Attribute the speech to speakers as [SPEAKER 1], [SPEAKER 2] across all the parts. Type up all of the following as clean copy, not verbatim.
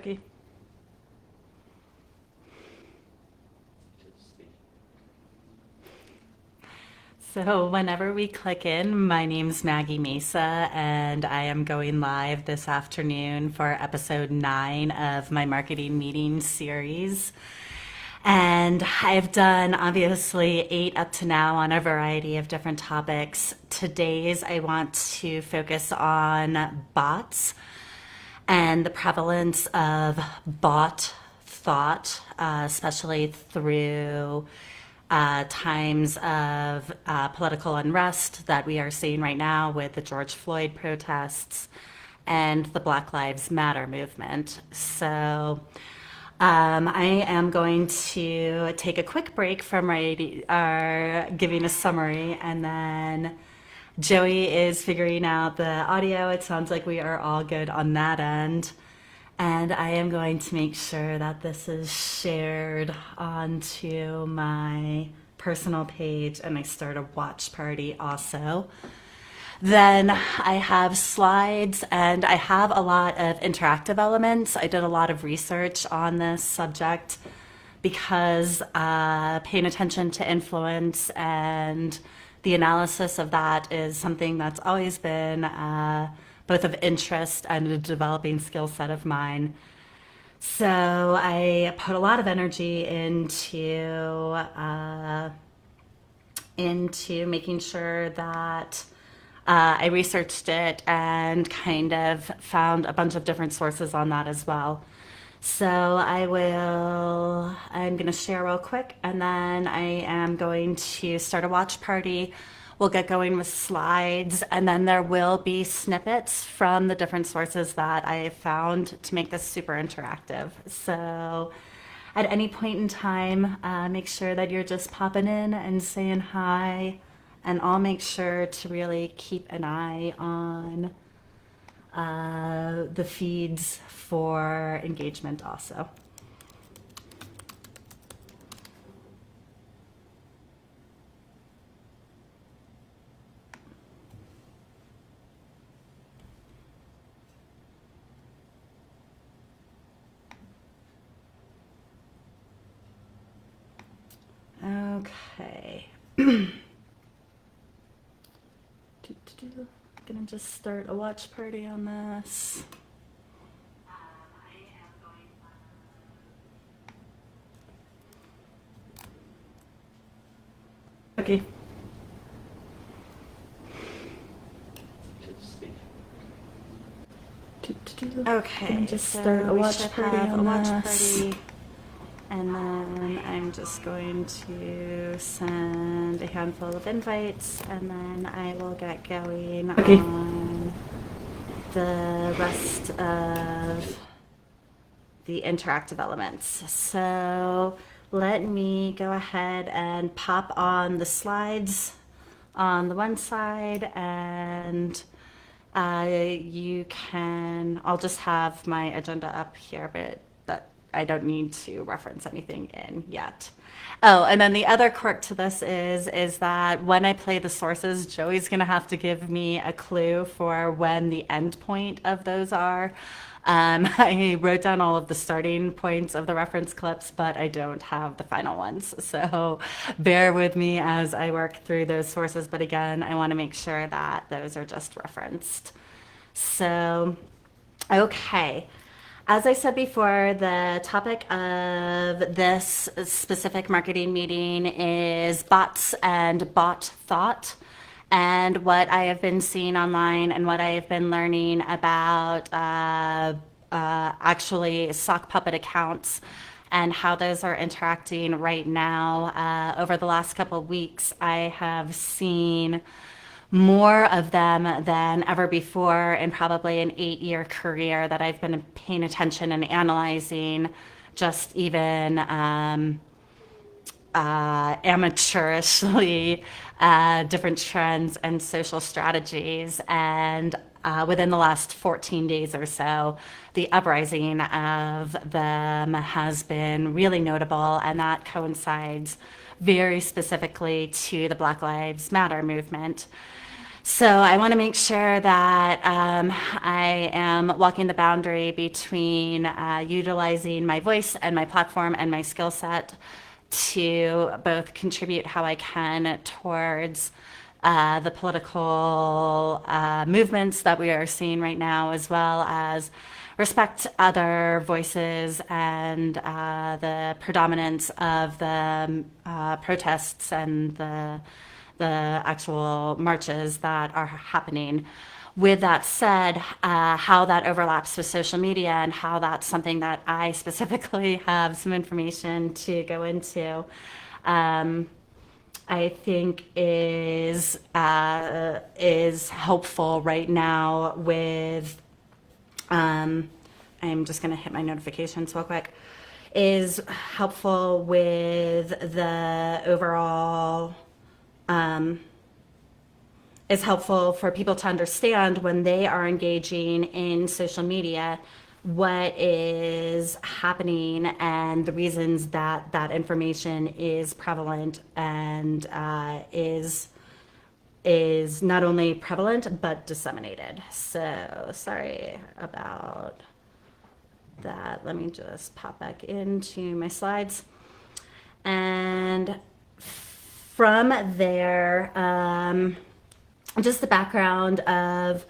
[SPEAKER 1] Okay. So whenever we click in, my name's Maggie Mesa, and I am going live this afternoon for episode 9 of my marketing meeting series. And I've done obviously 8 up to now on a variety of different topics. Today's I want to focus on bots and the prevalence of bot thought, especially through times of political unrest that we are seeing right now with the George Floyd protests and the Black Lives Matter movement. So I am going to take a quick break from giving a summary, and then Joey is figuring out the audio. It sounds like we are all good on that end. And I am going to make sure that this is shared onto my personal page, and I start a watch party also. Then I have slides, and I have a lot of interactive elements. I did a lot of research on this subject because paying attention to influence and the analysis of that is something that's always been both of interest and a developing skill set of mine. So I put a lot of energy into making sure that I researched it and kind of found a bunch of different sources on that as well. So I'm going to share real quick, and then I am going to start a watch party. We'll get going with slides, and then there will be snippets from the different sources that I found to make this super interactive. So at any point in time, make sure that you're just popping in and saying hi, and I'll make sure to really keep an eye on the feeds for engagement also. Okay. Gonna just start a watch party on this. Okay. Okay. Just start a watch party on this. And then I'm just going to send a handful of invites, and then I will get going on the rest of the interactive elements. So let me go ahead and pop on the slides on the one side, and I'll just have my agenda up here, but I don't need to reference anything in yet. Oh, and then the other quirk to this is that when I play the sources, Joey's gonna have to give me a clue for when the end point of those are. I wrote down all of the starting points of the reference clips, but I don't have the final ones. So bear with me as I work through those sources. But again, I want to make sure that those are just referenced. So, okay. As I said before, the topic of this specific marketing meeting is bots and bot thought, and what I have been seeing online and what I have been learning about actually sock puppet accounts and how those are interacting right now. Over the last couple of weeks, I have seen more of them than ever before in probably an 8-year career that I've been paying attention and analyzing just even amateurishly different trends and social strategies. And within the last 14 days or so, the uprising of them has been really notable, and that coincides very specifically to the Black Lives Matter movement. So I want to make sure that I am walking the boundary between utilizing my voice and my platform and my skill set to both contribute how I can towards the political movements that we are seeing right now, as well as respect other voices and the predominance of the protests and the actual marches that are happening. With that said, how that overlaps with social media and how that's something that I specifically have some information to go into, I think is helpful right now with. I'm just going to hit my notifications real quick. Is helpful with the overall. Is helpful for people to understand when they are engaging in social media what is happening and the reasons that that information is prevalent and is not only prevalent but disseminated. So sorry about that. Let me just pop back into my slides. And from there, just the background of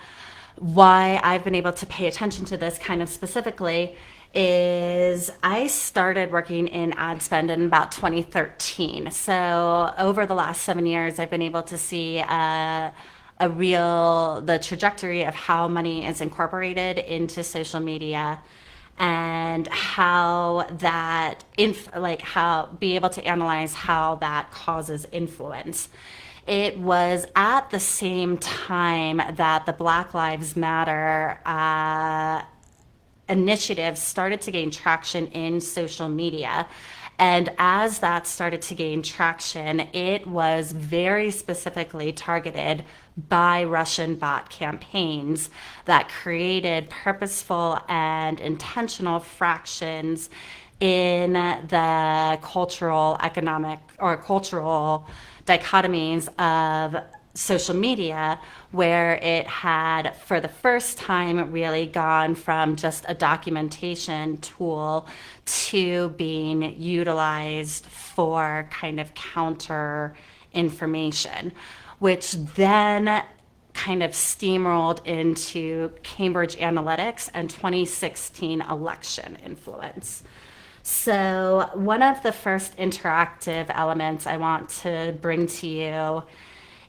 [SPEAKER 1] why I've been able to pay attention to this kind of specifically is I started working in ad spend in about 2013. So over the last 7 years, I've been able to see the trajectory of how money is incorporated into social media and how that, be able to analyze how that causes influence. It was at the same time that the Black Lives Matter initiative started to gain traction in social media. And as that started to gain traction, it was very specifically targeted by Russian bot campaigns that created purposeful and intentional fractions in the cultural, economic, or cultural dichotomies of social media, where it had for the first time really gone from just a documentation tool to being utilized for kind of counter information, which then kind of steamrolled into Cambridge Analytics and 2016 election influence. So one of the first interactive elements I want to bring to you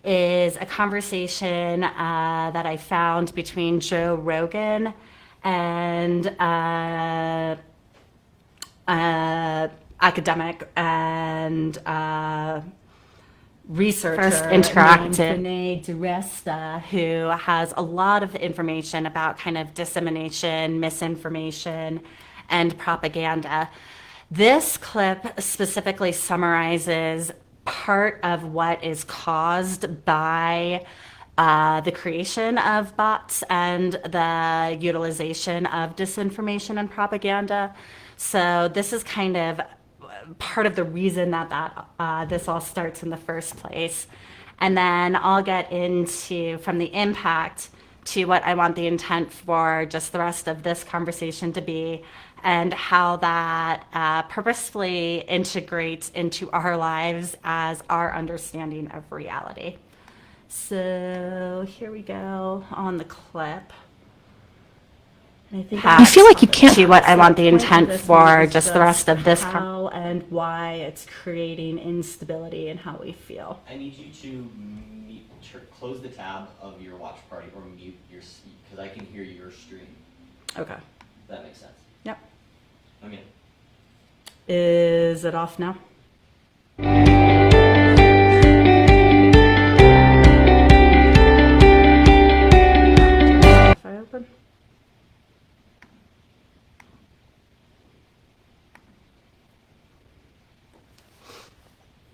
[SPEAKER 1] is a conversation that I found between Joe Rogan and academic and researcher
[SPEAKER 2] First interactive.
[SPEAKER 1] named Renée DiResta, who has a lot of information about kind of dissemination, misinformation, and propaganda. This clip specifically summarizes part of what is caused by the creation of bots and the utilization of disinformation and propaganda. So this is kind of part of the reason that this all starts in the first place. And then I'll get into from the impact to what I want the intent for just the rest of this conversation to be, and how that purposefully integrates into our lives as our understanding of reality. So here we go on the clip. I think
[SPEAKER 2] You feel like you can't.
[SPEAKER 1] to what I want the intent for just the rest of this how and why it's creating instability in how we feel.
[SPEAKER 3] I need you to close the tab of your watch party or mute your, because I can hear your stream.
[SPEAKER 1] Okay.
[SPEAKER 3] That makes sense.
[SPEAKER 1] Yep.
[SPEAKER 3] Okay.
[SPEAKER 1] Is it off now? If I open?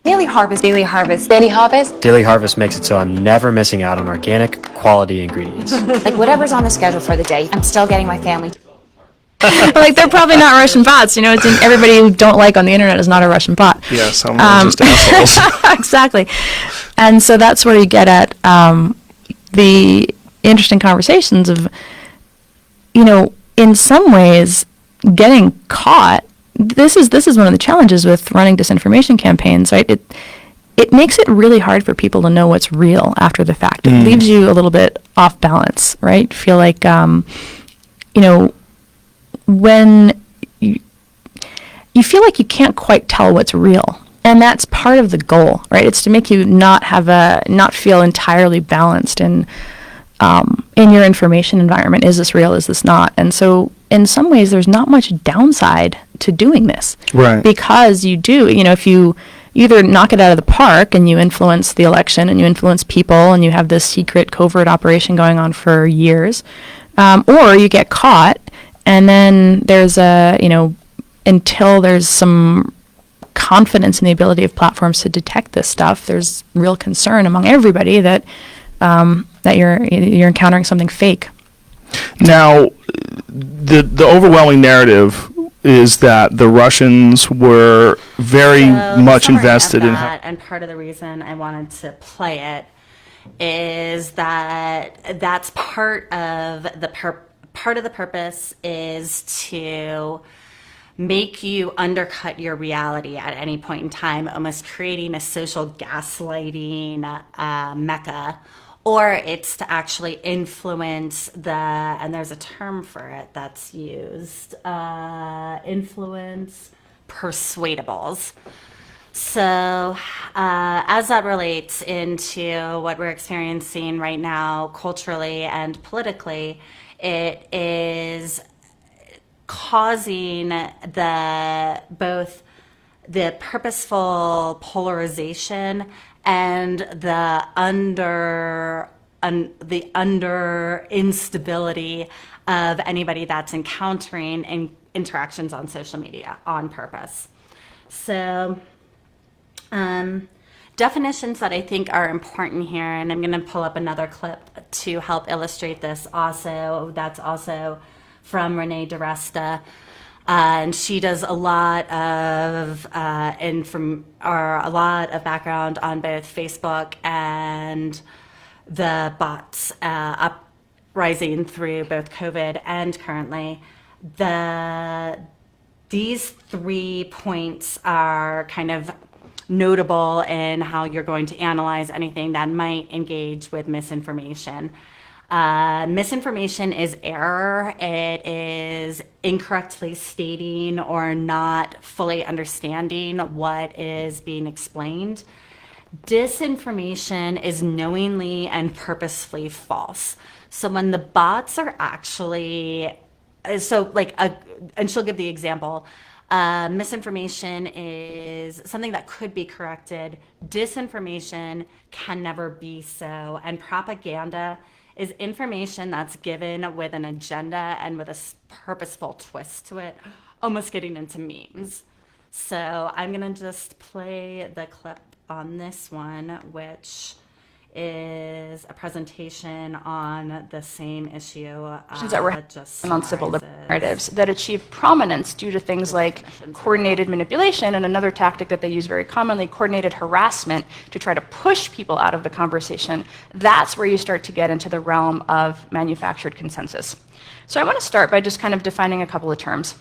[SPEAKER 2] Daily Harvest.
[SPEAKER 4] Daily Harvest.
[SPEAKER 2] Daily Harvest.
[SPEAKER 5] Daily Harvest makes it so I'm never missing out on organic, quality ingredients.
[SPEAKER 4] Like whatever's on the schedule for the day, I'm still getting my family.
[SPEAKER 6] Like they're probably not Russian bots, you know. Everybody who don't like on the internet is not a Russian bot.
[SPEAKER 7] Yeah, some are just assholes.
[SPEAKER 6] Exactly, and so that's where you get at the interesting conversations of, in some ways, getting caught. This is one of the challenges with running disinformation campaigns, right? It makes it really hard for people to know what's real after the fact. It leaves you a little bit off balance, right? Feel like, when you feel like you can't quite tell what's real. And that's part of the goal, right? It's to make you not feel entirely balanced in your information environment. Is this real? Is this not? And so in some ways, there's not much downside to doing this.
[SPEAKER 7] Right.
[SPEAKER 6] Because you do, if you either knock it out of the park and you influence the election and you influence people and you have this secret covert operation going on for years, or you get caught and then there's until there's some confidence in the ability of platforms to detect this stuff, there's real concern among everybody that you're encountering something fake.
[SPEAKER 7] Now, the overwhelming narrative is that the Russians were very much invested in.
[SPEAKER 1] And part of the reason I wanted to play it is that that's part of the purpose is to make you undercut your reality at any point in time, almost creating a social gaslighting mecca, or it's to actually influence and there's a term for it that's used, influence persuadables. So as that relates into what we're experiencing right now culturally and politically, it is causing both the purposeful polarization and the under instability of anybody that's encountering interactions on social media on purpose. So definitions that I think are important here, and I'm going to pull up another clip to help illustrate this also. That's also from Renée DiResta. And she does a lot of a lot of background on both Facebook and the bots uprising through both COVID and currently. These 3 points are kind of notable in how you're going to analyze anything that might engage with misinformation. Misinformation is error. It is incorrectly stating or not fully understanding what is being explained. Disinformation is knowingly and purposefully false. So when the bots are actually, and she'll give the example, misinformation is something that could be corrected. Disinformation can never be so. And propaganda is information that's given with an agenda and with a purposeful twist to it, almost getting into memes. So I'm going to just play the clip on this one, which is a presentation on the same issue.
[SPEAKER 6] That were on civil narratives that achieve prominence due to things like coordinated manipulation, and another tactic that they use very commonly, coordinated harassment, to try to push people out of the conversation. That's where you start to get into the realm of manufactured consensus. So I want to start by just kind of defining a couple of terms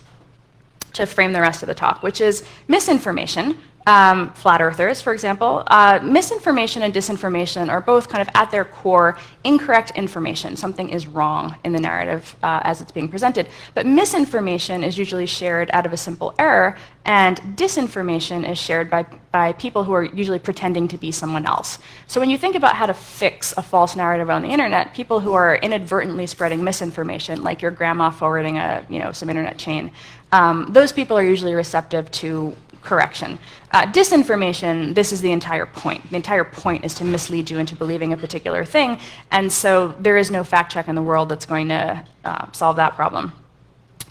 [SPEAKER 6] to frame the rest of the talk, which is misinformation. Flat earthers, for example. Misinformation and disinformation are both kind of at their core incorrect information. Something is wrong in the narrative as it's being presented. But misinformation is usually shared out of a simple error, and disinformation is shared by people who are usually pretending to be someone else. So when you think about how to fix a false narrative on the internet, people who are inadvertently spreading misinformation, like your grandma forwarding some internet chain, those people are usually receptive to correction. Disinformation, this is the entire point. The entire point is to mislead you into believing a particular thing, and so there is no fact check in the world that's going to solve that problem.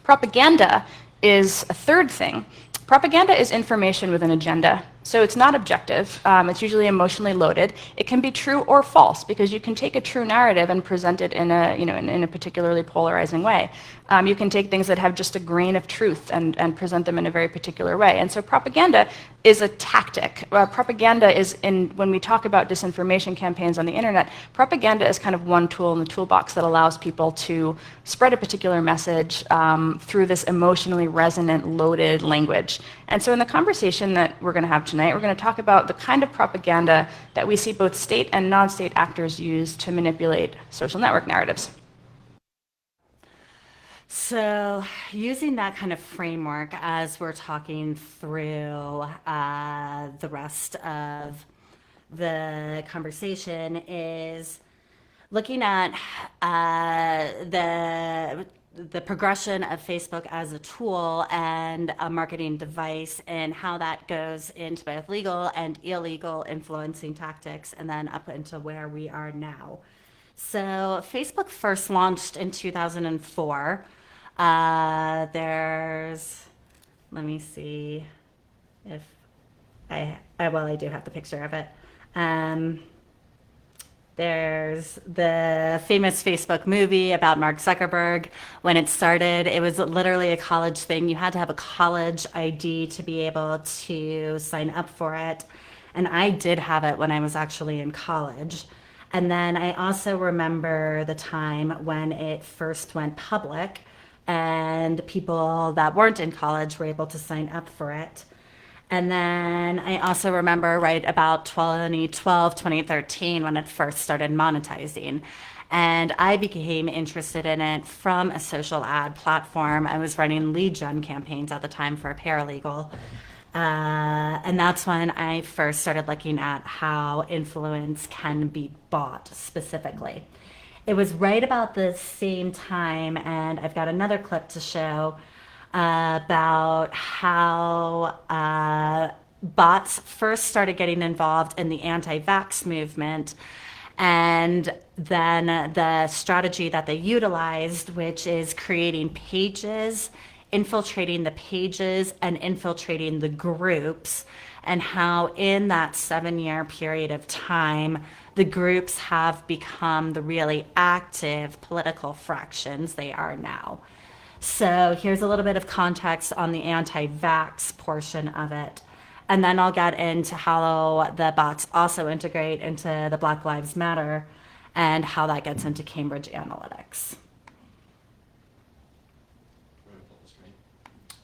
[SPEAKER 6] Propaganda is a third thing. Propaganda is information with an agenda. So it's not objective. It's usually emotionally loaded. It can be true or false, because you can take a true narrative and present it in a particularly polarizing way. You can take things that have just a grain of truth and present them in a very particular way. And so propaganda is a tactic. Propaganda is, when we talk about disinformation campaigns on the internet, propaganda is kind of one tool in the toolbox that allows people to spread a particular message through this emotionally resonant, loaded language. And so in the conversation that we're going to have tonight, we're going to talk about the kind of propaganda that we see both state and non-state actors use to manipulate social network narratives.
[SPEAKER 1] So, using that kind of framework as we're talking through the rest of the conversation is looking at the progression of Facebook as a tool and a marketing device, and how that goes into both legal and illegal influencing tactics, and then up into where we are now. So, Facebook first launched in 2004. Let me see if I do have the picture of it. There's the famous Facebook movie about Mark Zuckerberg. When it started, it was literally a college thing. You had to have a college ID to be able to sign up for it. And I did have it when I was actually in college. And then I also remember the time when it first went public, and people that weren't in college were able to sign up for it. And then I also remember right about 2012, 2013, when it first started monetizing. And I became interested in it from a social ad platform. I was running lead gen campaigns at the time for a paralegal. And that's when I first started looking at how influence can be bought specifically. It was right about the same time, and I've got another clip to show about how bots first started getting involved in the anti-vax movement, and then the strategy that they utilized, which is creating pages, infiltrating the pages, and infiltrating the groups, and how in that 7-year period of time, the groups have become the really active political fractions they are now. So here's a little bit of context on the anti-vax portion of it. And then I'll get into how the bots also integrate into the Black Lives Matter and how that gets into Cambridge Analytics.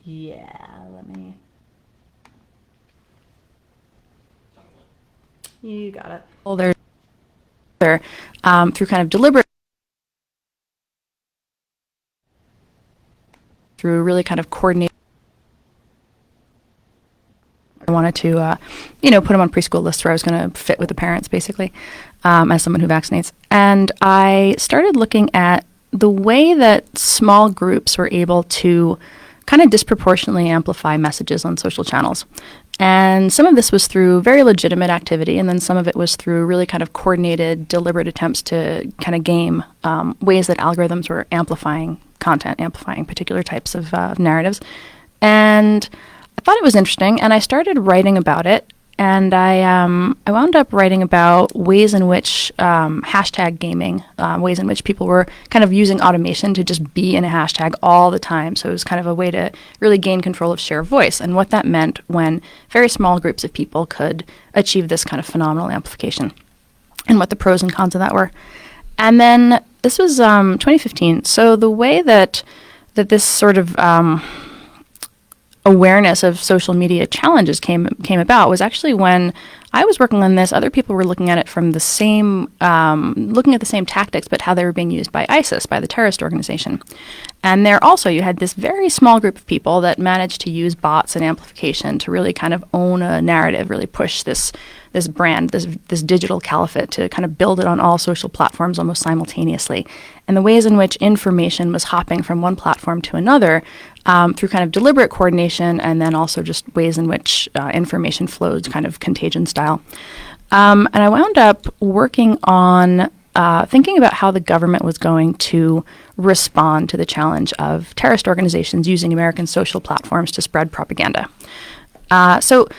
[SPEAKER 1] Yeah, let me. You got it.
[SPEAKER 6] Well, through kind of deliberate, through really kind of coordinated. I wanted to, put them on preschool lists where I was going to fit with the parents, basically, as someone who vaccinates. And I started looking at the way that small groups were able to kind of disproportionately amplify messages on social channels. And some of this was through very legitimate activity, and then some of it was through really kind of coordinated, deliberate attempts to kind of game ways that algorithms were amplifying content, amplifying particular types of narratives. And I thought it was interesting, and I started writing about it. And I wound up writing about ways in which hashtag gaming, ways in which people were kind of using automation to just be in a hashtag all the time. So it was kind of a way to really gain control of share of voice, and what that meant when very small groups of people could achieve this kind of phenomenal amplification, and what the pros and cons of that were. And then this was 2015. So the way that this sort of awareness of social media challenges came about was actually when I was working on this. Other people were looking at it from the same, looking at the same tactics, but how they were being used by ISIS, by the terrorist organization. And there also, you had this very small group of people that managed to use bots and amplification to really kind of own a narrative, really push this brand, this digital caliphate, to kind of build it on all social platforms almost simultaneously. And the ways in which information was hopping from one platform to another through kind of deliberate coordination, and then also just ways in which information flows kind of contagion style. And I wound up working on thinking about how the government was going to respond to the challenge of terrorist organizations using American social platforms to spread propaganda. So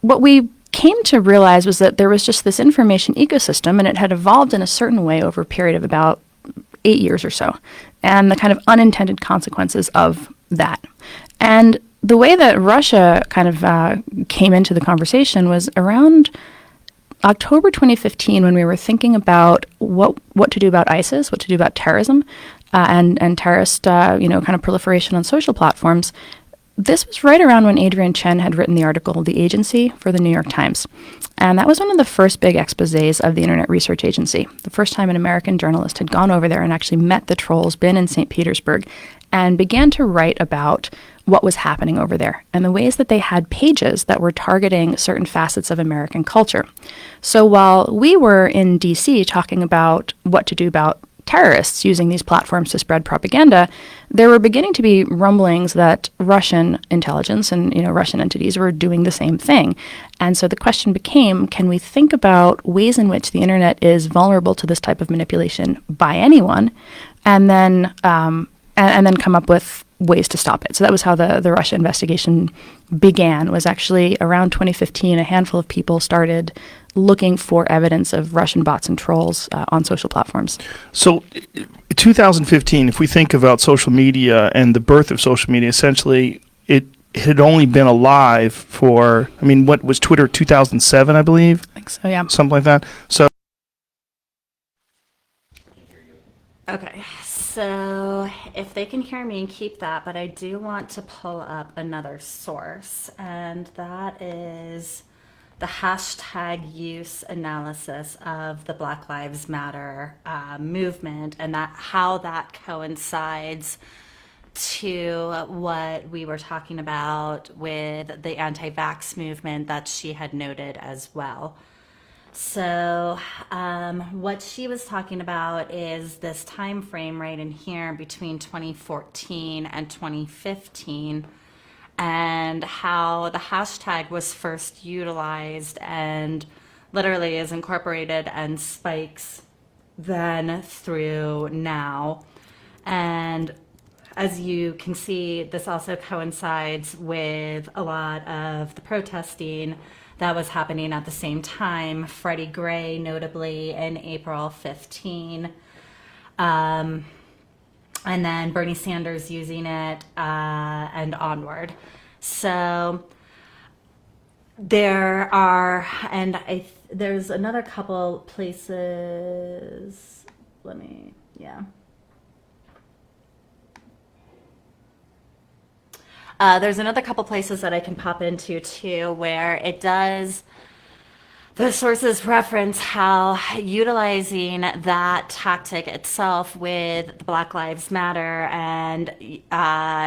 [SPEAKER 6] what we came to realize was that there was just this information ecosystem, and it had evolved in a certain way over a period of about 8 years or so, and the kind of unintended consequences of that. And
[SPEAKER 2] the way that Russia kind of came into the conversation was around October 2015, when we were thinking about what to do about ISIS, what to do about terrorism, and terrorist kind of proliferation on social platforms. This was right around when Adrian Chen had written the article "The Agency" for the New York Times, and that was one of the first big exposés of the Internet Research Agency. The first time an American journalist had gone over there and actually met the trolls, been in St. Petersburg, and began to write about what was happening over there and the ways that they had pages that were targeting certain facets of American culture. So while we were in DC talking about what to do about terrorists using these platforms to spread propaganda, there were beginning to be rumblings that Russian intelligence and Russian entities were doing the same thing. And so the question became, can we think about ways in which the internet is vulnerable to this type of manipulation by anyone, and then come up with ways to stop it. So that was how the Russia investigation began, was actually around 2015, a handful of people started looking for evidence of Russian bots and trolls on social platforms.
[SPEAKER 7] So 2015, if we think about social media and the birth of social media, essentially it had only been alive for, what was Twitter, 2007, I believe?
[SPEAKER 2] I think so, yeah.
[SPEAKER 7] Something like that. So.
[SPEAKER 1] Okay, so if they can hear me, keep that, but I do want to pull up another source, and that is the hashtag use analysis of the Black Lives Matter movement, and how that coincides to what we were talking about with the anti-vax movement that she had noted as well. So what she was talking about is this time frame right in here between 2014 and 2015, and how the hashtag was first utilized and literally is incorporated and spikes then through now. And as you can see, this also coincides with a lot of the protesting that was happening at the same time. Freddie Gray, notably in April 15, and then Bernie Sanders using it, and onward. So there are, there's another couple places. There's another couple places that I can pop into too, where it does, the sources reference how utilizing that tactic itself with the Black Lives Matter and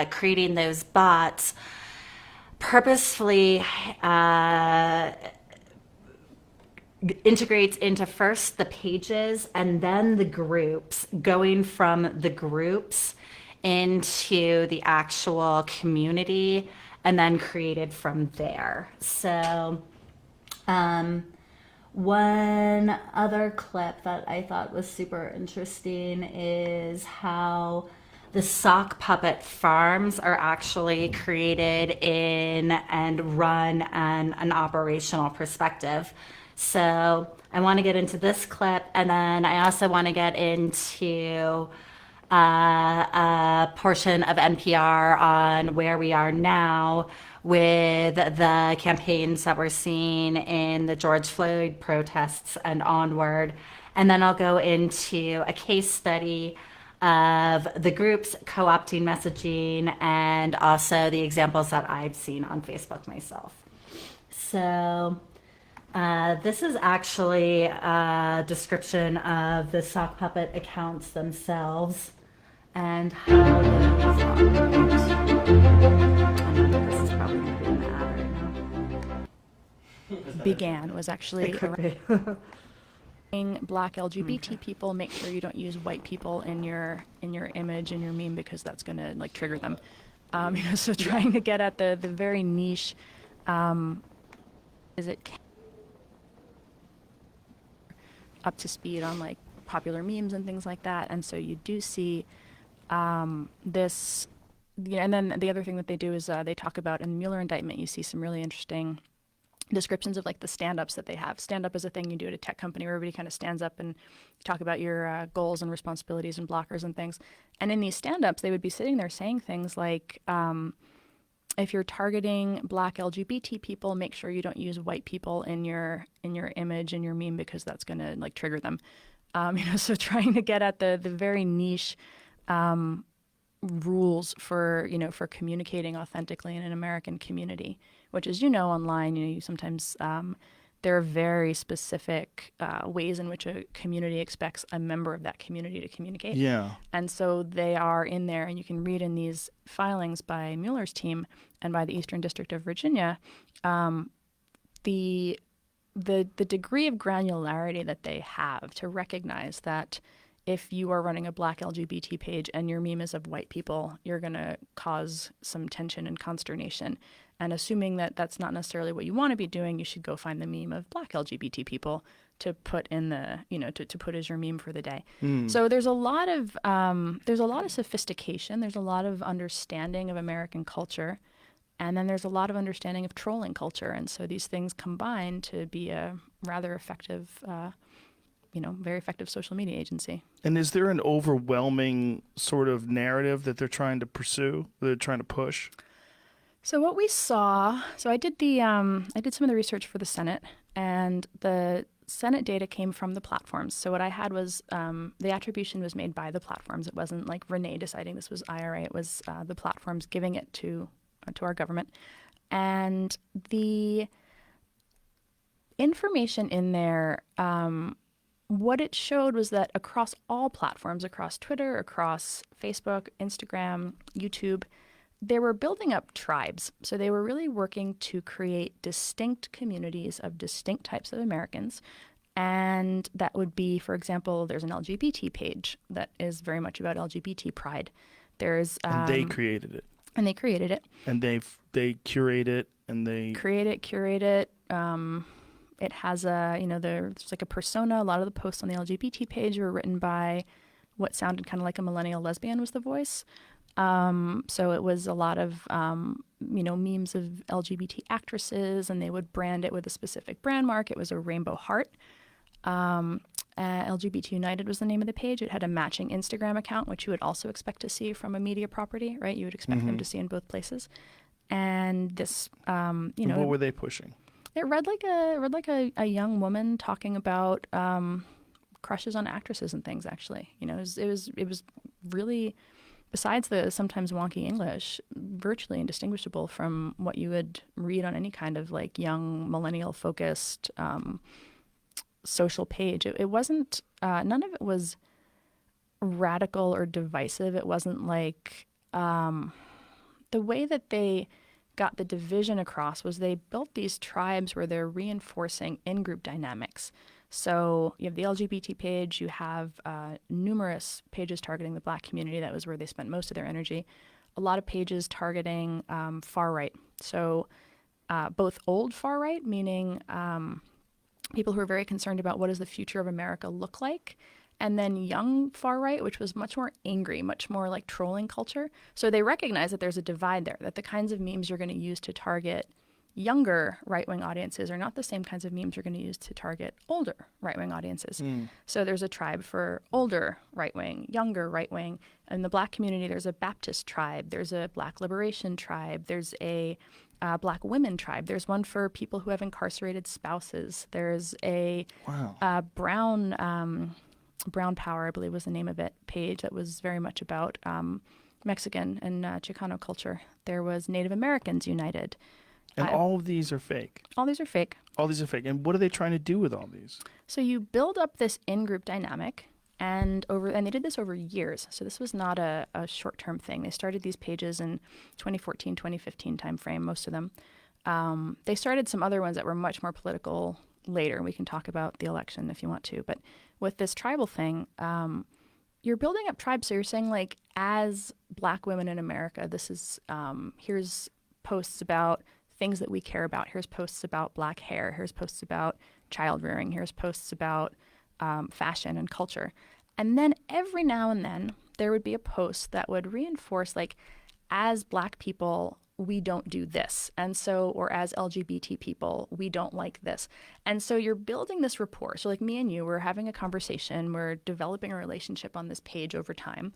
[SPEAKER 1] creating those bots purposefully integrates into first the pages and then the groups, going from the groups into the actual community and then created from there. So one other clip that I thought was super interesting is how the sock puppet farms are actually created in and run on an operational perspective. So I want to get into this clip, and then I also want to get into a portion of NPR on where we are now with the campaigns that we're seeing in the George Floyd protests and onward. And then I'll go into a case study of the groups co-opting messaging and also the examples that I've seen on Facebook myself. So this is actually a description of the sock puppet accounts themselves and how they operate. This is probably going to be an ad right now.
[SPEAKER 2] Began was actually Black LGBT people. Make sure you don't use white people in your image and your meme, because that's going to trigger them. So trying to get at the very niche, is it up to speed on popular memes and things like that. And so you do see this, and then the other thing that they do is they talk about in the Mueller indictment, you see some really interesting descriptions of the stand-ups that they have. Stand-up is a thing you do at a tech company where everybody kind of stands up and talk about your goals and responsibilities and blockers and things. And in these stand-ups, they would be sitting there saying things like, if you're targeting Black LGBT people, make sure you don't use white people in your image and your meme because that's going to like trigger them. So trying to get at the very niche rules for for communicating authentically in an American community, which is online. You sometimes there are very specific ways in which a community expects a member of that community to communicate.
[SPEAKER 7] Yeah.
[SPEAKER 2] And so they are in there, and you can read in these filings by Mueller's team and by the Eastern District of Virginia, the degree of granularity that they have to recognize that if you are running a Black LGBT page and your meme is of white people, you're going to cause some tension and consternation. And assuming that that's not necessarily what you want to be doing, you should go find the meme of Black LGBT people to put in the, to put as your meme for the day. So there's a lot of sophistication. There's a lot of understanding of American culture. And then there's a lot of understanding of trolling culture. And so these things combine to be a rather effective very effective social media agency.
[SPEAKER 7] And is there an overwhelming sort of narrative that they're trying to pursue, that they're trying to push?
[SPEAKER 2] So what we saw, I did some of the research for the Senate, and the Senate data came from the platforms. So what I had was the attribution was made by the platforms. It wasn't like Renee deciding this was IRA. It was the platforms giving it to our government. And the information in there, what it showed was that across all platforms, across Twitter, across Facebook, Instagram, YouTube, they were building up tribes. So they were really working to create distinct communities of distinct types of Americans. And that would be, for example, there's an LGBT page that is very much about LGBT pride. There's
[SPEAKER 7] And they created it.
[SPEAKER 2] And they created it.
[SPEAKER 7] And they curate it, and they
[SPEAKER 2] curate it. It has there's like a persona. A lot of the posts on the LGBT page were written by what sounded kind of like a millennial lesbian was the voice. So it was a lot of, memes of LGBT actresses, and they would brand it with a specific brand mark. It was a rainbow heart. LGBT United was the name of the page. It had a matching Instagram account, which you would also expect to see from a media property, right? You would expect them to see in both places. And this,
[SPEAKER 7] And what were they pushing?
[SPEAKER 2] It read like a young woman talking about crushes on actresses and things. Actually, it was really, besides the sometimes wonky English, virtually indistinguishable from what you would read on any kind of like young millennial focused social page. It wasn't. None of it was radical or divisive. It wasn't like the way that they got the division across was they built these tribes where they're reinforcing in-group dynamics. So you have the LGBT page, you have numerous pages targeting the Black community. That was where they spent most of their energy. A lot of pages targeting far right. So both old far right, meaning people who are very concerned about what does the future of America look like, and then young far right, which was much more angry, much more like trolling culture. So they recognize that there's a divide there, that the kinds of memes you're going to use to target younger right-wing audiences are not the same kinds of memes you're going to use to target older right-wing audiences. So there's a tribe for older right-wing, younger right-wing. In the Black community, there's a Baptist tribe. There's a Black liberation tribe. There's a Black women tribe. There's one for people who have incarcerated spouses. There's a Brown Power, I believe was the name of it, page that was very much about Mexican and Chicano culture. There was Native Americans United.
[SPEAKER 7] And all of these are fake.
[SPEAKER 2] All these are fake.
[SPEAKER 7] All these are fake. And what are they trying to do with all these?
[SPEAKER 2] So you build up this in-group dynamic, and they did this over years. So this was not a short-term thing. They started these pages in 2014, 2015 timeframe, most of them. They started some other ones that were much more political later. We can talk about the election if you want to. But with this tribal thing, you're building up tribes. So you're saying, like, as Black women in America, this is here's posts about things that we care about. Here's posts about Black hair. Here's posts about child rearing. Here's posts about fashion and culture. And then every now and then there would be a post that would reinforce, like, as Black people, we don't do this. And so, or as LGBT people, we don't like this. And so you're building this rapport. So like me and you, we're having a conversation, we're developing a relationship on this page over time.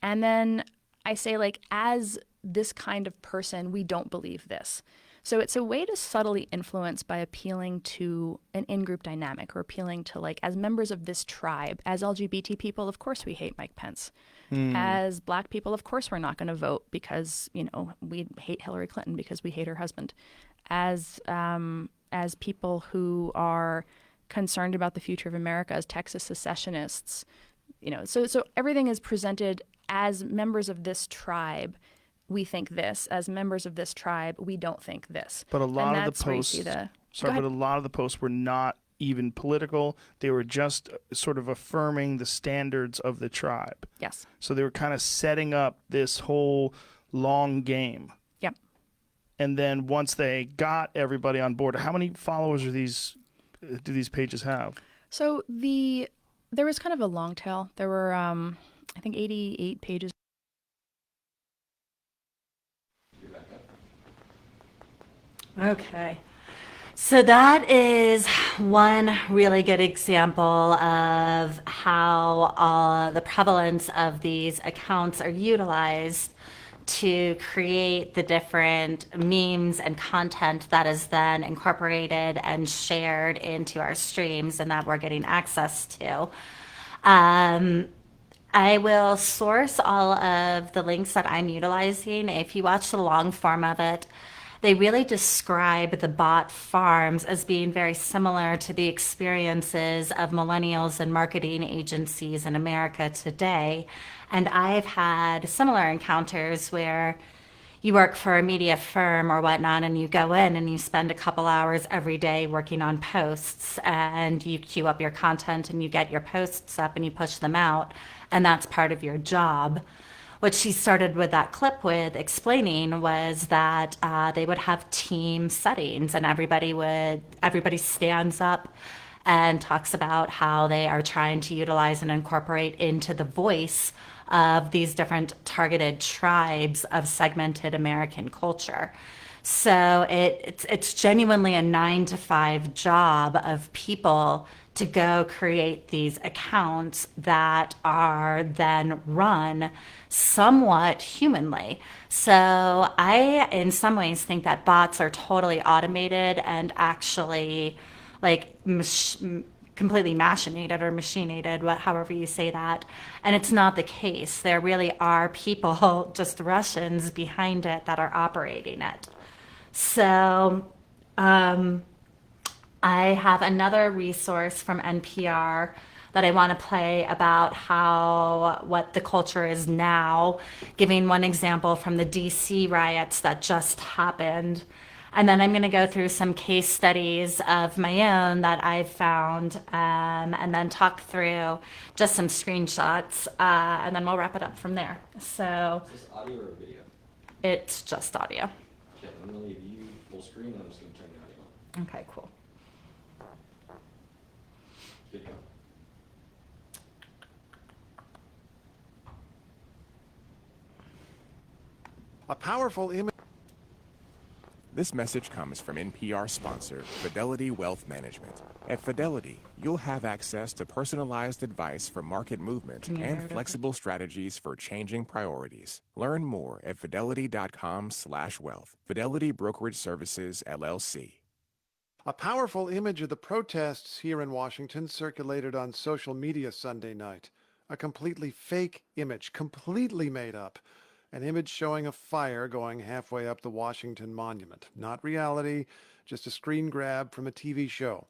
[SPEAKER 2] And then I say, like, as this kind of person, we don't believe this. So it's a way to subtly influence by appealing to an in-group dynamic, or appealing to, like, as members of this tribe, as LGBT people, of course we hate Mike Pence. As Black people, of course we're not going to vote because, we hate Hillary Clinton because we hate her husband. As people who are concerned about the future of America, as Texas secessionists, so everything is presented as members of this tribe. We think this. As members of this tribe, we don't think this.
[SPEAKER 7] But a lot
[SPEAKER 2] and
[SPEAKER 7] of the
[SPEAKER 2] that's where you
[SPEAKER 7] posts,
[SPEAKER 2] see the.
[SPEAKER 7] sorry, but a lot of the posts were not even political. They were just sort of affirming the standards of the tribe.
[SPEAKER 2] Yes.
[SPEAKER 7] So they were kind of setting up this whole long game.
[SPEAKER 2] Yep.
[SPEAKER 7] And then once they got everybody on board, how many followers do these pages have?
[SPEAKER 2] So there was kind of a long tail. There were, I think, 88 pages.
[SPEAKER 1] Okay. So that is one really good example of how the prevalence of these accounts are utilized to create the different memes and content that is then incorporated and shared into our streams and that we're getting access to. I will source all of the links that I'm utilizing. If you watch the long form of it, they really describe the bot farms as being very similar to the experiences of millennials and marketing agencies in America today. And I've had similar encounters where you work for a media firm or whatnot, and you go in and you spend a couple hours every day working on posts, and you queue up your content and you get your posts up and you push them out, and that's part of your job. What she started with that clip with explaining was that they would have team settings, and everybody stands up and talks about how they are trying to utilize and incorporate into the voice of these different targeted tribes of segmented American culture. So it's genuinely a 9-to-5 job of people to go create these accounts that are then run somewhat humanly. So I, in some ways, think that bots are totally automated and actually like completely machinated or machinated, however you say that. And it's not the case. There really are people, just Russians behind it, that are operating it. So I have another resource from NPR that I want to play about what the culture is now, giving one example from the DC riots that just happened. And then I'm going to go through some case studies of my own that I've found, and then talk through just some screenshots, and then we'll wrap it up from there. So
[SPEAKER 3] Is this audio or video?
[SPEAKER 1] it's just audio.
[SPEAKER 3] Okay, I'm gonna leave you full screen and I'm just gonna turn the audio on.
[SPEAKER 1] Okay, cool.
[SPEAKER 3] Good to go.
[SPEAKER 8] A powerful image. This message comes from NPR sponsor Fidelity Wealth Management. At Fidelity, you'll have access to personalized advice for market movement and flexible strategies for changing priorities. Learn more at fidelity.com/wealth. Fidelity Brokerage Services, LLC.
[SPEAKER 9] A powerful image of the protests here in Washington circulated on social media Sunday night. A completely fake image, completely made up. An image showing a fire going halfway up the Washington Monument. Not reality, just a screen grab from a TV show.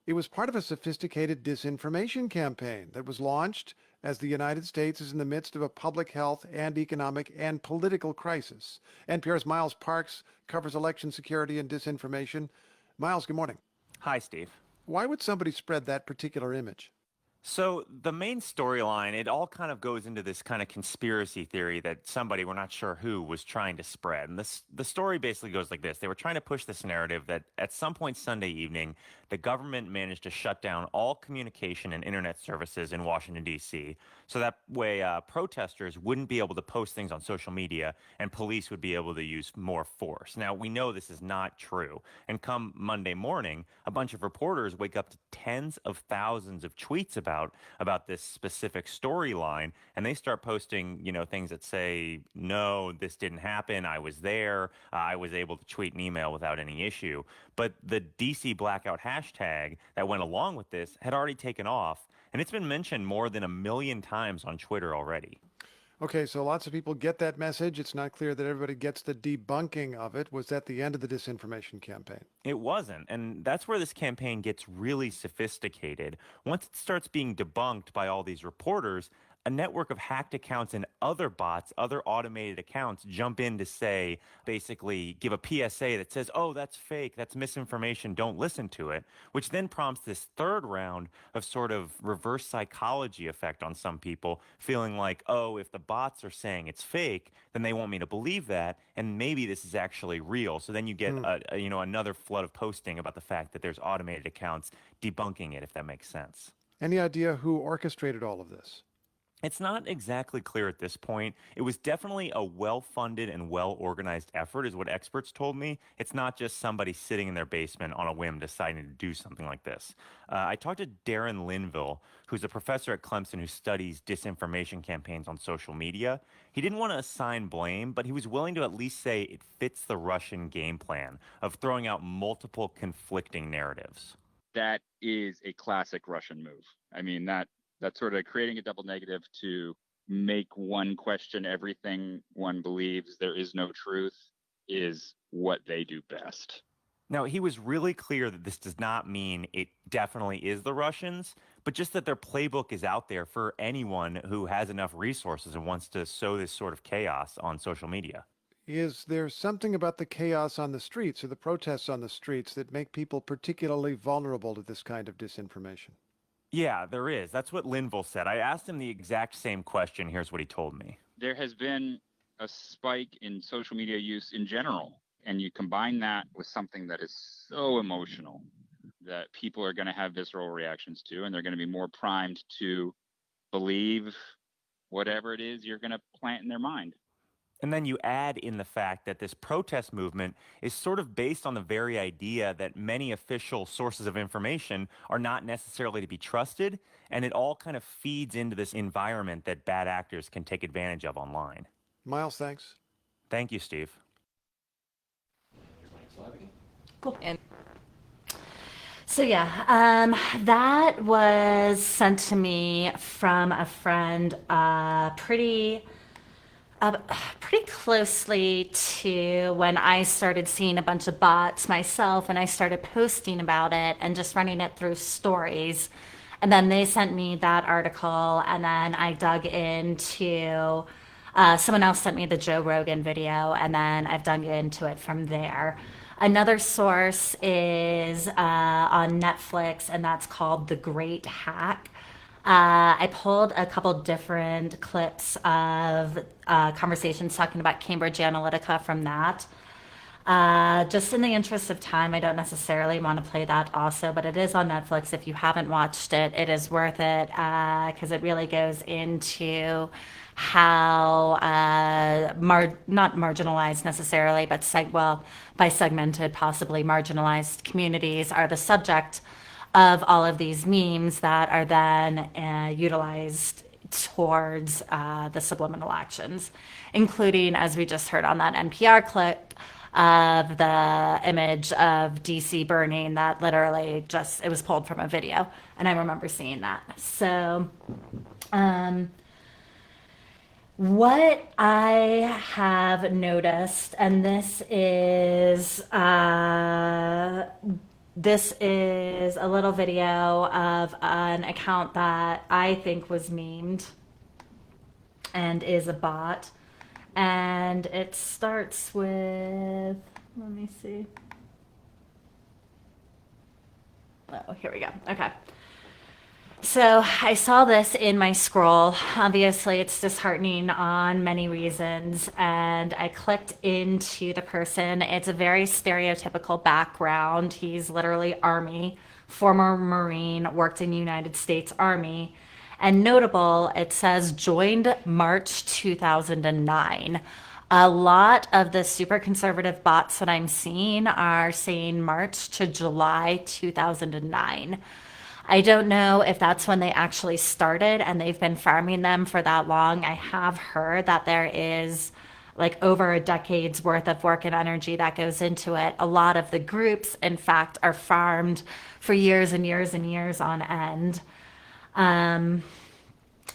[SPEAKER 9] It was part of a sophisticated disinformation campaign that was launched as the United States is in the midst of a public health and economic and political crisis. NPR's Miles Parks covers election security and disinformation. Miles, good morning.
[SPEAKER 10] Hi, Steve.
[SPEAKER 9] Why would somebody spread that particular image?
[SPEAKER 10] So the main storyline, it all kind of goes into this kind of conspiracy theory that somebody, we're not sure who, was trying to spread. And the story basically goes like this. They were trying to push this narrative that at some point Sunday evening, the government managed to shut down all communication and internet services in Washington, D.C. So that way protesters wouldn't be able to post things on social media and police would be able to use more force. Now, we know this is not true. And come Monday morning, a bunch of reporters wake up to tens of thousands of tweets about about this specific storyline, and they start posting, things that say, no, this didn't happen. I was there. I was able to tweet and email without any issue. But the DC blackout hashtag that went along with this had already taken off, and it's been mentioned more than 1 million times on Twitter already.
[SPEAKER 9] Okay, so lots of people get that message. It's not clear that everybody gets the debunking of it. Was that the end of the disinformation campaign?
[SPEAKER 10] It wasn't. And that's where this campaign gets really sophisticated. Once it starts being debunked by all these reporters, a network of hacked accounts and other bots, other automated accounts jump in to say, basically give a PSA that says, oh, that's fake, that's misinformation, don't listen to it, which then prompts this third round of sort of reverse psychology effect on some people, feeling like, oh, if the bots are saying it's fake, then they want me to believe that, and maybe this is actually real. So then you get another flood of posting about the fact that there's automated accounts debunking it, if that makes sense.
[SPEAKER 9] Any idea who orchestrated all of this?
[SPEAKER 10] It's not exactly clear at this point. It was definitely a well-funded and well-organized effort, is what experts told me. It's not just somebody sitting in their basement on a whim deciding to do something like this. I talked to Darren Linville, who's a professor at Clemson who studies disinformation campaigns on social media. He didn't want to assign blame, but he was willing to at least say it fits the Russian game plan of throwing out multiple conflicting narratives.
[SPEAKER 11] That is a classic Russian move. I mean, that's sort of creating a double negative to make one question everything one believes there is no truth is what they do best.
[SPEAKER 10] Now, he was really clear that this does not mean it definitely is the Russians, but just that their playbook is out there for anyone who has enough resources and wants to sow this sort of chaos on social media.
[SPEAKER 9] Is there something about the chaos on the streets or the protests on the streets that make people particularly vulnerable to this kind of disinformation?
[SPEAKER 10] Yeah, there is. That's what Linville said. I asked him the exact same question. Here's what he told me.
[SPEAKER 11] There has been a spike in social media use in general, and you combine that with something that is so emotional that people are going to have visceral reactions to, and they're going to be more primed to believe whatever it is you're going to plant in their mind.
[SPEAKER 10] And then you add in the fact that this protest movement is sort of based on the very idea that many official sources of information are not necessarily to be trusted, and it all kind of feeds into this environment that bad actors can take advantage of online.
[SPEAKER 9] Miles, thanks.
[SPEAKER 10] Thank you, Steve.
[SPEAKER 1] Cool. So yeah, that was sent to me from a friend pretty closely to when I started seeing a bunch of bots myself, and I started posting about it and just running it through stories. And then they sent me that article, and then I dug into, someone else sent me the Joe Rogan video, and then I've dug into it from there. Another source is on Netflix, and that's called The Great Hack. I pulled a couple different clips of conversations talking about Cambridge Analytica from that. Just in the interest of time, I don't necessarily want to play that also, but it is on Netflix. If you haven't watched it, it is worth it because it really goes into how not marginalized necessarily, but by segmented, possibly marginalized communities are the subject of all of these memes that are then utilized towards the subliminal actions, including, as we just heard on that NPR clip, of the image of DC burning that literally it was pulled from a video, and I remember seeing that. So what I have noticed, and this is a little video of an account that I think was memed and is a bot. And it starts with, let me see. Oh, here we go. Okay. So I saw this in my scroll. Obviously, it's disheartening on many reasons. And I clicked into the person. It's a very stereotypical background. He's literally Army, former Marine, worked in the United States Army. And notable, it says joined March 2009. A lot of the super conservative bots that I'm seeing are saying March to July 2009. I don't know if that's when they actually started and they've been farming them for that long. I have heard that there is like over a decade's worth of work and energy that goes into it. A lot of the groups, in fact, are farmed for years and years and years on end.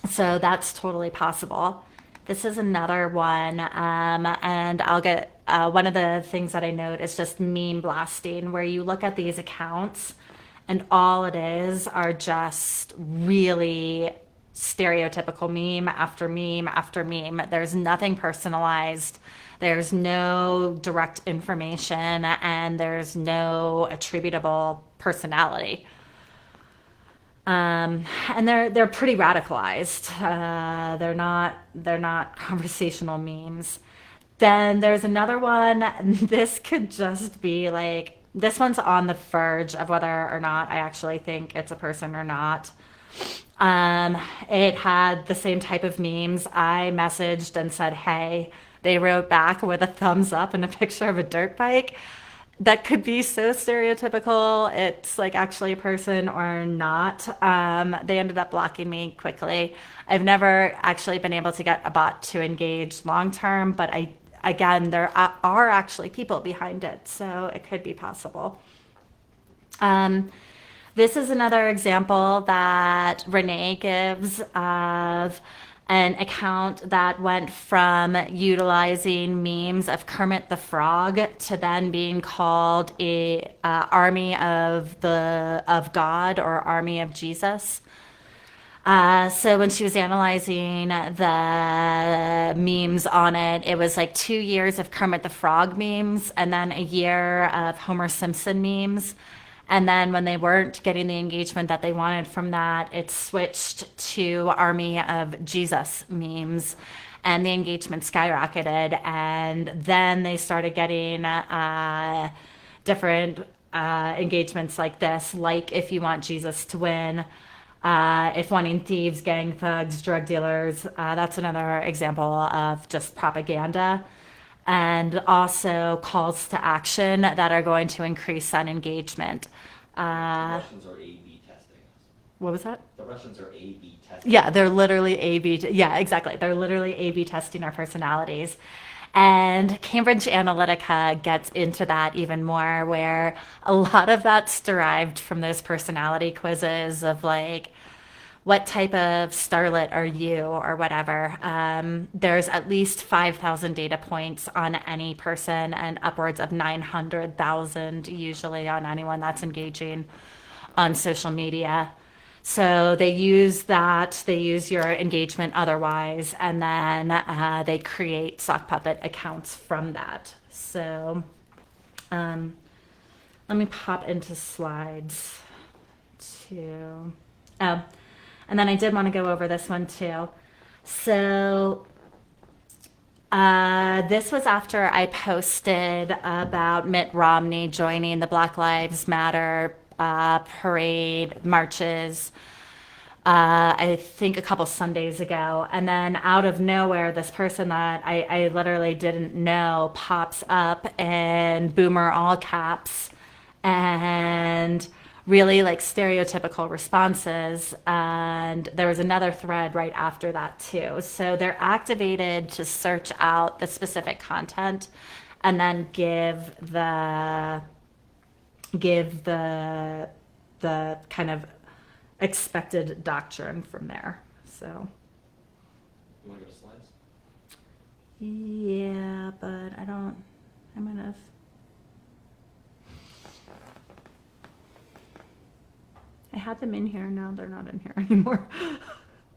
[SPEAKER 1] So that's totally possible. This is another one, and I'll get one of the things that I note is just meme blasting, where you look at these accounts and all it is are just really stereotypical meme after meme after meme. There's nothing personalized. There's no direct information and there's no attributable personality. And they're pretty radicalized. They're not conversational memes. Then there's another one. This could just be like this one's on the verge of whether or not I actually think it's a person or not. It had the same type of memes. I messaged and said, "Hey." They wrote back with a thumbs up and a picture of a dirt bike. That could be so stereotypical. It's like actually a person or not. They ended up blocking me quickly. I've never actually been able to get a bot to engage long term, but again, there are actually people behind it, so it could be possible. This is another example that Renee gives of an account that went from utilizing memes of Kermit the Frog to then being called a army of God or army of Jesus. So when she was analyzing the memes on it, it was like 2 years of Kermit the Frog memes and then a year of Homer Simpson memes. And then when they weren't getting the engagement that they wanted from that, it switched to Army of Jesus memes and the engagement skyrocketed. And then they started getting different engagements like this, like if you want Jesus to win, if wanting thieves, gang thugs, drug dealers, that's another example of just propaganda. And also calls to action that are going to increase that engagement.
[SPEAKER 3] The Russians are A/B testing us.
[SPEAKER 1] What was that?
[SPEAKER 3] The Russians are A/B testing.
[SPEAKER 1] Yeah, they're literally A/B. Yeah, exactly. They're literally A/B testing our personalities. And Cambridge Analytica gets into that even more, where a lot of that's derived from those personality quizzes of like, what type of starlet are you or whatever. There's at least 5,000 data points on any person and upwards of 900,000 usually on anyone that's engaging on social media. So they use that, they use your engagement otherwise, and then they create sock puppet accounts from that. So let me pop into slides too. Oh. And then I did want to go over this one too. So this was after I posted about Mitt Romney joining the Black Lives Matter parade, marches, I think a couple Sundays ago. And then out of nowhere, this person that I literally didn't know pops up in boomer all caps and really like stereotypical responses. And there was another thread right after that too. So they're activated to search out the specific content and then give the kind of expected doctrine from there. So
[SPEAKER 3] You want to go to slides?
[SPEAKER 1] yeah, but I might have. I had them in here, now they're not in here anymore.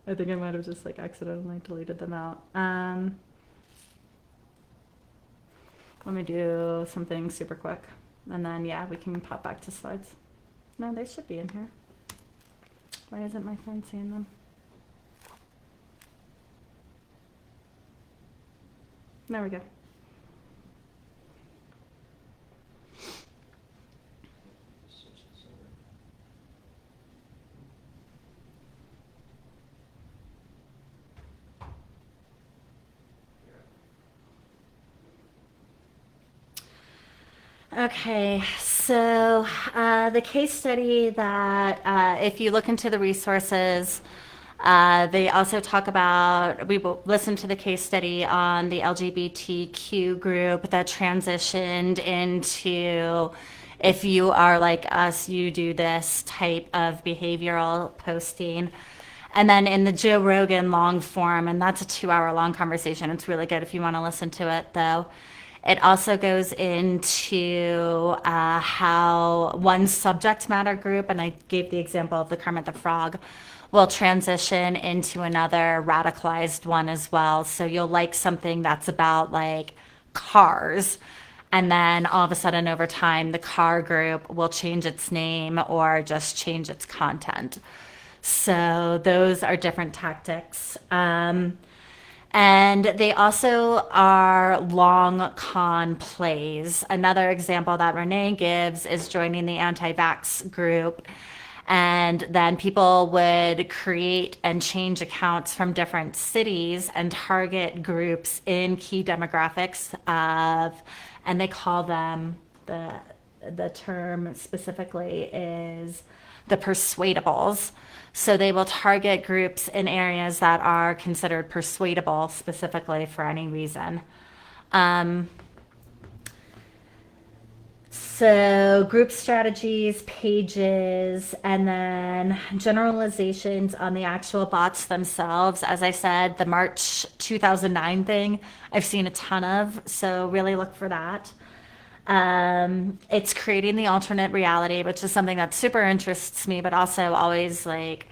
[SPEAKER 1] I think I might have just like accidentally deleted them out. Let me do something super quick. And then yeah, we can pop back to slides. No, they should be in here. Why isn't my phone seeing them? There we go. Okay, So the case study that, if you look into the resources, they also talk about, we will listen to the case study on the LGBTQ group that transitioned into, if you are like us, you do this type of behavioral posting. And then in the Joe Rogan long form, and that's a 2 hour long conversation. It's really good if you want to listen to it, though. It also goes into how one subject matter group, and I gave the example of the Kermit the Frog, will transition into another radicalized one as well. So you'll like something that's about like cars, and then all of a sudden over time, the car group will change its name or just change its content. So those are different tactics. And they also are long con plays. Another example that Renee gives is joining the Antivaxx group. And then people would create and change accounts from different cities and target groups in key demographics of, and they call them, the term specifically is the persuadables. So they will target groups in areas that are considered persuadable specifically for any reason. So group strategies, pages, and then generalizations on the actual bots themselves. As I said, the March 2009 thing, I've seen a ton of, so really look for that. It's creating the alternate reality, which is something that super interests me, but also always like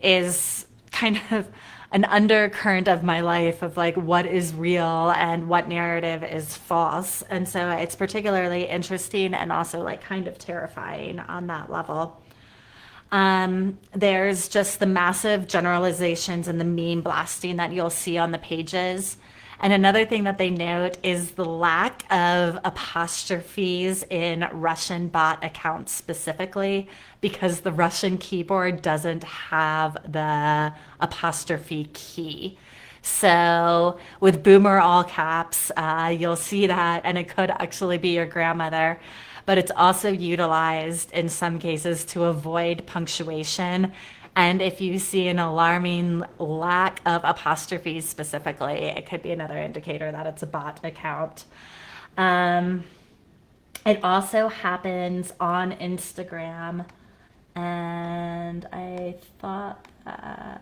[SPEAKER 1] is kind of an undercurrent of my life of like what is real and what narrative is false. And so it's particularly interesting and also like kind of terrifying on that level. There's just the massive generalizations and the meme blasting that you'll see on the pages. And another thing that they note is the lack of apostrophes in Russian bot accounts specifically, because the Russian keyboard doesn't have the apostrophe key. So with boomer all caps, you'll see that, and it could actually be your grandmother. But it's also utilized in some cases to avoid punctuation. And if you see an alarming lack of apostrophes specifically, it could be another indicator that it's a bot account. It also happens on Instagram. And I thought that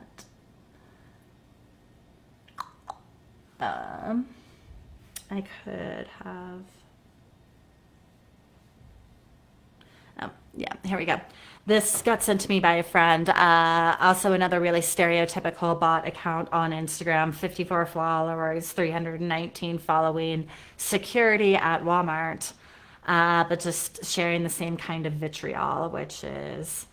[SPEAKER 1] I could have... Oh, yeah, here we go. This got sent to me by a friend. Also another really stereotypical bot account on Instagram, 54 followers, 319 following, security at Walmart, but just sharing the same kind of vitriol, which is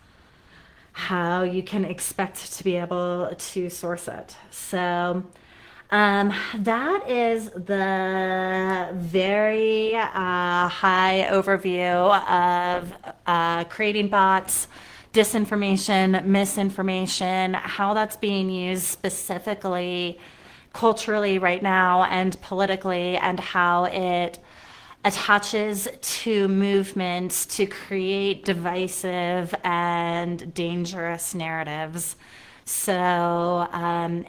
[SPEAKER 1] how you can expect to be able to source it. So that is the very high overview of creating bots, disinformation, misinformation, how that's being used specifically culturally right now and politically, and how it attaches to movements to create divisive and dangerous narratives. So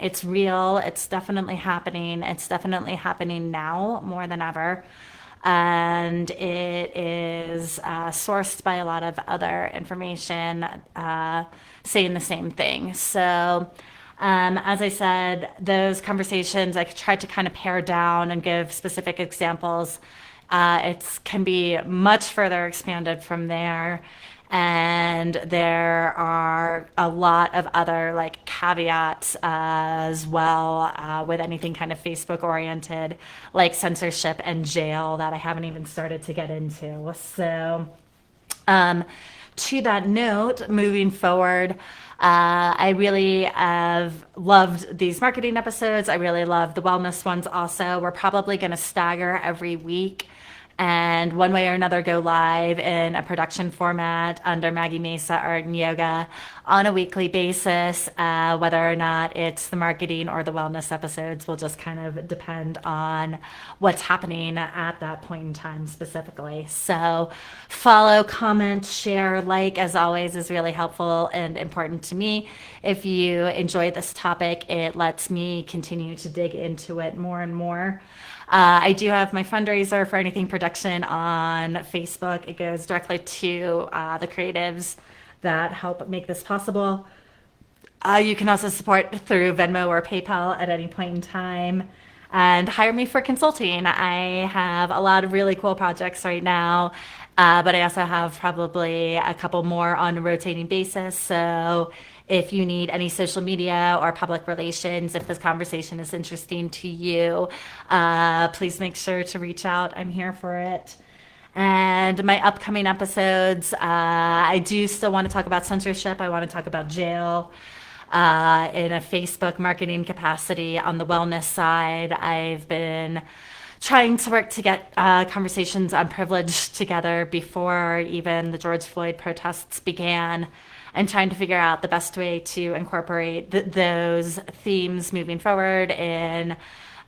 [SPEAKER 1] it's real. It's definitely happening. It's definitely happening now more than ever. And it is sourced by a lot of other information saying the same thing. So as I said, those conversations, I tried to kind of pare down and give specific examples. It can be much further expanded from there. And there are a lot of other like caveats as well with anything kind of Facebook oriented, like censorship and jail, that I haven't even started to get into. So to that note, moving forward, I really have loved these marketing episodes. I really love the wellness ones also. We're probably going to stagger every week. and one way or another go live in a production format under Maggie Mesa Art and Yoga on a weekly basis. Whether or not it's the marketing or the wellness episodes will just kind of depend on what's happening at that point in time specifically. So follow, comment, share, like, as always, is really helpful and important to me. If you enjoy this topic, it lets me continue to dig into it more and more. I do have my fundraiser for anything production on Facebook. It goes directly to the creatives that help make this possible. You can also support through Venmo or PayPal at any point in time, and hire me for consulting. I have a lot of really cool projects right now, but I also have probably a couple more on a rotating basis. So if you need any social media or public relations, if this conversation is interesting to you, please make sure to reach out. I'm here for it. And my upcoming episodes, I do still want to talk about censorship. I want to talk about jail in a Facebook marketing capacity. On the wellness side, I've been trying to work to get conversations on privilege together before even the George Floyd protests began, and trying to figure out the best way to incorporate those themes moving forward in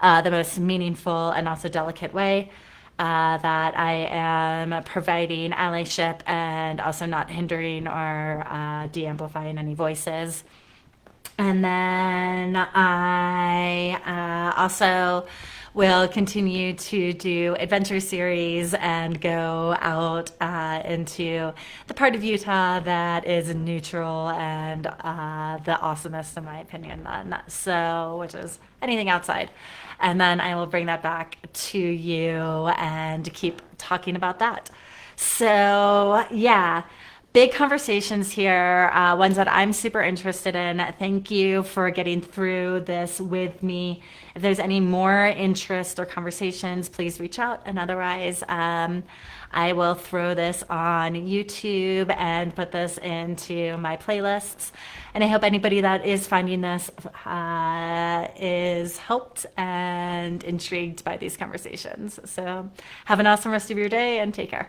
[SPEAKER 1] the most meaningful and also delicate way. That I am providing allyship and also not hindering or de-amplifying any voices. And then I also will continue to do adventure series and go out into the part of Utah that is neutral and the awesomest, in my opinion, then. So, which is anything outside. And then I will bring that back to you and keep talking about that. So, yeah. Big conversations here, ones that I'm super interested in. Thank you for getting through this with me. If there's any more interest or conversations, please reach out. And otherwise, I will throw this on YouTube and put this into my playlists. And I hope anybody that is finding this is helped and intrigued by these conversations. So have an awesome rest of your day and take care.